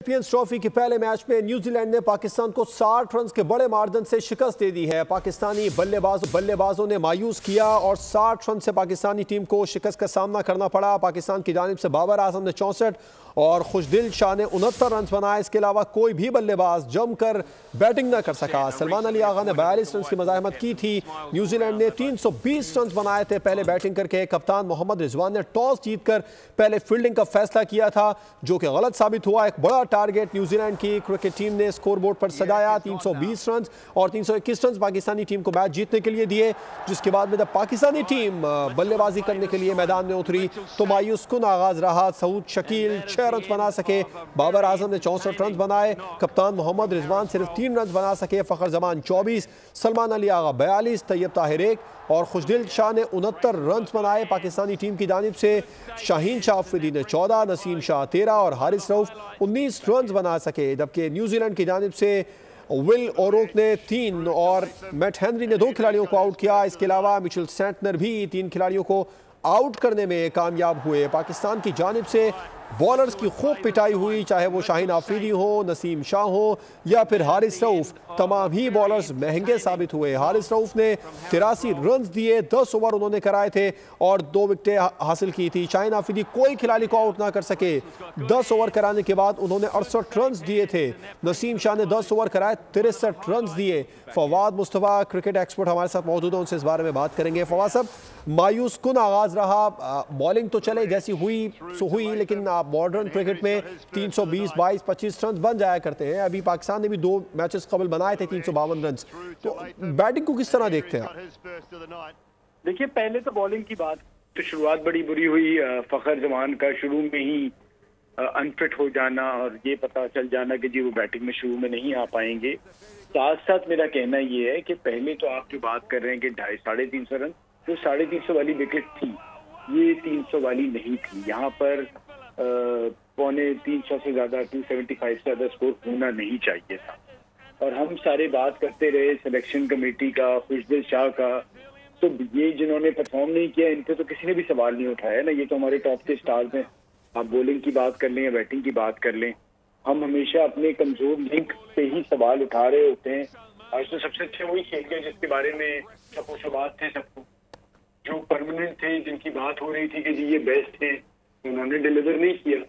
Champions trophy के पहले match में न्यूजीलैंड ने पाकिस्तान को 60 रन के बड़े मार्जिन से शिकस्त दे दी है। पाकिस्तानी बल्लेबाजों ने मायूस किया और 60 रन से पाकिस्तानी टीम को शिकस्त का सामना करना पड़ा। पाकिस्तान की जानिब से बाबर आजम ने 64 और खुशदिल शाह ने 69 रन बनाए। इसके अलावा कोई भी बल्लेबाज जमकर बैटिंग न कर सका। सलमान अली आगा ने 42 रन की मज़ाहमत की थी। न्यूजीलैंड ने 320 रन बनाए थे पहले बैटिंग करके। कप्तान मोहम्मद रिजवान ने टॉस जीतकर पहले फील्डिंग का फैसला किया था, जो कि गलत साबित हुआ। एक बड़ा टारगेट न्यूजीलैंड की क्रिकेट टीम ने स्कोर बोर्ड पर सजाया। 320 रन और 321 रन पाकिस्तानी टीम को मैच जीतने के लिए दिए। जिसके बाद में जब पाकिस्तानी टीम बल्लेबाजी करने के लिए मैदान में उतरी तो मायूस कुन आगाज रहा। सऊद शकील 6 रन बना सके, बाबर आजम ने 64 रन बनाए, कप्तान मोहम्मद रिजवान सिर्फ 3 रन बना सके, फखर जमान 24, सलमान अली आगा 42, तैयब ताहिर 1 और खुशदिल शाह ने 69 रन बनाए। पाकिस्तानी टीम की जानिब से शाहीन शाह अफरीदी ने 14, नसीम शाह 13 और हारिस रऊफ 19 रन बना सके। जबकि न्यूजीलैंड की जानिब से विल ओरोक ने 3 और मैट हेनरी ने 2 खिलाड़ियों को आउट किया। इसके अलावा मिचेल सेंटनर भी 3 खिलाड़ियों को आउट करने में कामयाब हुए। पाकिस्तान की जानिब से बॉलर्स की खूब पिटाई हुई, चाहे वो शाहीन आफरीदी हो, नसीम शाह हो या फिर हारिस रऊफ। तमाम ही बॉलर्स महंगे साबित हुए। हारिस रऊफ ने 83 रन दिए, 10 ओवर उन्होंने कराए थे और 2 विकेटें हासिल की थी। शाहीन आफरीदी कोई खिलाड़ी को आउट ना कर सके। 10 ओवर कराने के बाद उन्होंने 68 रन दिए थे। नसीम शाह ने 10 ओवर कराए, 63 रन दिए। फवाद मुस्तफ़ा क्रिकेट एक्सपर्ट हमारे साथ मौजूद हैं, उनसे इस बारे में बात करेंगे। फवाद साहब, मायूस कुन आगाज रहा। बॉलिंग तो चले जैसी हुई सो हुई, लेकिन मॉडर्न क्रिकेट में 320, 22, 25 रन बन जाया करते हैं। अभी पाकिस्तान ने भी 2 मैचेस कबल बनाए थे 352 रन। तो बैटिंग को किस तरह देखते हैं आप? देखिए, पहले तो बॉलिंग की बात तो शुरुआत बड़ी बुरी हुई। फखर जमान का शुरू में ही अनफिट हो जाना और ये पता चल जाना कि जी वो बैटिंग में शुरू में नहीं आ पाएंगे। साथ साथ मेरा कहना ये है कि पहले तो आप जो बात कर रहे हैं कि 250, 350 रन, जो 350 वाली विकेट थी, ये 300 वाली नहीं थी। यहाँ पर 250 से ज्यादा 275 से ज्यादा स्कोर होना नहीं चाहिए था। और हम सारे बात करते रहे सिलेक्शन कमेटी का, खुशदिल शाह का, तो ये जिन्होंने परफॉर्म नहीं किया इन पे तो किसी ने भी सवाल नहीं उठाया ना। ये तो हमारे टॉप के स्टार्स हैं। आप बॉलिंग की बात कर लें या बैटिंग की बात कर लें, हम हमेशा अपने कमजोर लिंक पे ही सवाल उठा रहे होते हैं। आज तो सबसे अच्छे वही खेल गए जिसके बारे में सबको सवाल थे, सबको जो परमानेंट थे, जिनकी बात हो रही थी कि जी ये बेस्ट है, उन्होंने डिलीवर नहीं किया।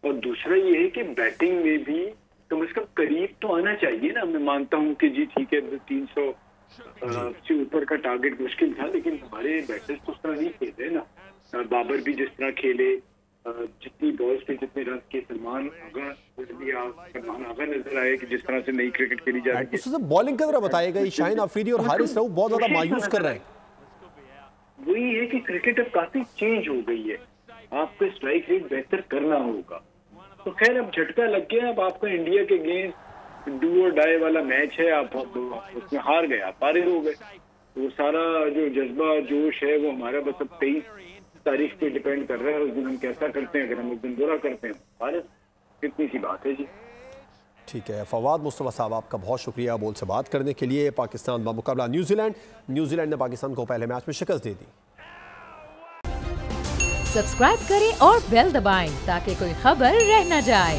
और दूसरा ये है कि बैटिंग में भी कम से कम करीब तो आना चाहिए ना। मैं मानता हूँ कि जी ठीक है 300 से ऊपर का टारगेट मुश्किल था, लेकिन हमारे बैटर्स तो उस तरह नहीं खेलते ना। बाबर भी जिस तरह खेले, जितनी बॉल्स पे जितने रन के, सलमान आगा नजर आए कि जिस तरह से नई क्रिकेट खेली जा रही है। बॉलिंग की तरह बताएगा, शाहीन आफरीदी और हारिस रऊफ बहुत ज्यादा मायूस कर रहे हैं। वही है कि क्रिकेट अब काफी चेंज हो गई है, आपको स्ट्राइक रेट बेहतर करना होगा। तो खैर अब झटका लग गया। अब आपका इंडिया के अगेंस्ट डू और डाई वाला मैच है, आप उसमें हार गए, आप पारे हो गए। तो सारा जो जज्बा जोश है वो हमारा बस अब 23 तारीख पे डिपेंड कर रहा है। उस दिन हम कैसा करते हैं, अगर हम उस दिन बुरा करते हैं भारत, कितनी सी बात है जी। ठीक है, फवाद मुस्तफ़ा साहब आपका बहुत शुक्रिया बोल से बात करने के लिए। पाकिस्तान बमुकाबला न्यूजीलैंड ने पाकिस्तान को पहले मैच में शिकस्त दे दी। सब्सक्राइब करें और बेल दबाएं ताकि कोई खबर रह न जाए।